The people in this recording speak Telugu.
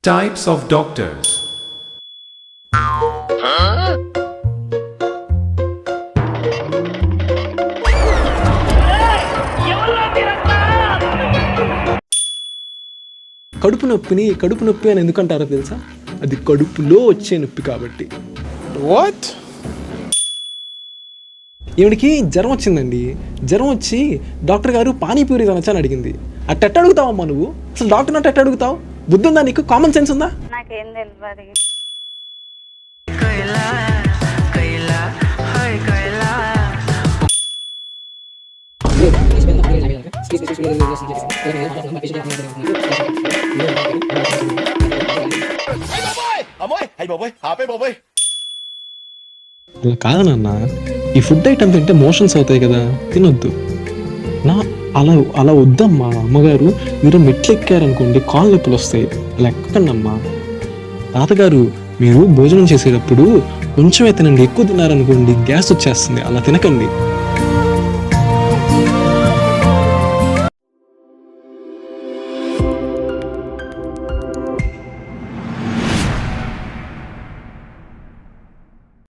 Types of doctors. కడుపు నొప్పి అని ఎందుకంటారో తెలుసా? అది కడుపులో వచ్చే నొప్పి కాబట్టి. వాట్? ఈవిడికి జ్వరం వచ్చిందండి. జ్వరం వచ్చి డాక్టర్ గారు పానీపూరి తినొచ్చా అని అడిగింది. అట్ట అడుగుతావమ్మా నువ్వు? అసలు డాక్టర్ అట్ట అడుగుతావు? బుద్ధి ఉందా నీకు? కామన్ సెన్స్ ఉందా? నాకేం తెలియదు. అలా కాదు నాన్న, ఈ ఫుడ్ ఐటమ్ తింటే మోషన్స్ అవుతాయి కదా, తినొద్దు. అలా అలా వద్దమ్మా. అమ్మగారు మీరు మెట్లు ఎక్కారనుకోండి కాళ్ళు నొప్పులు వస్తాయి, అలా ఎక్కకండి అమ్మా. తాతగారు మీరు భోజనం చేసేటప్పుడు కొంచెమే తినండి, ఎక్కువ తిన్నారనుకోండి గ్యాస్ వచ్చేస్తుంది, అలా తినకండి.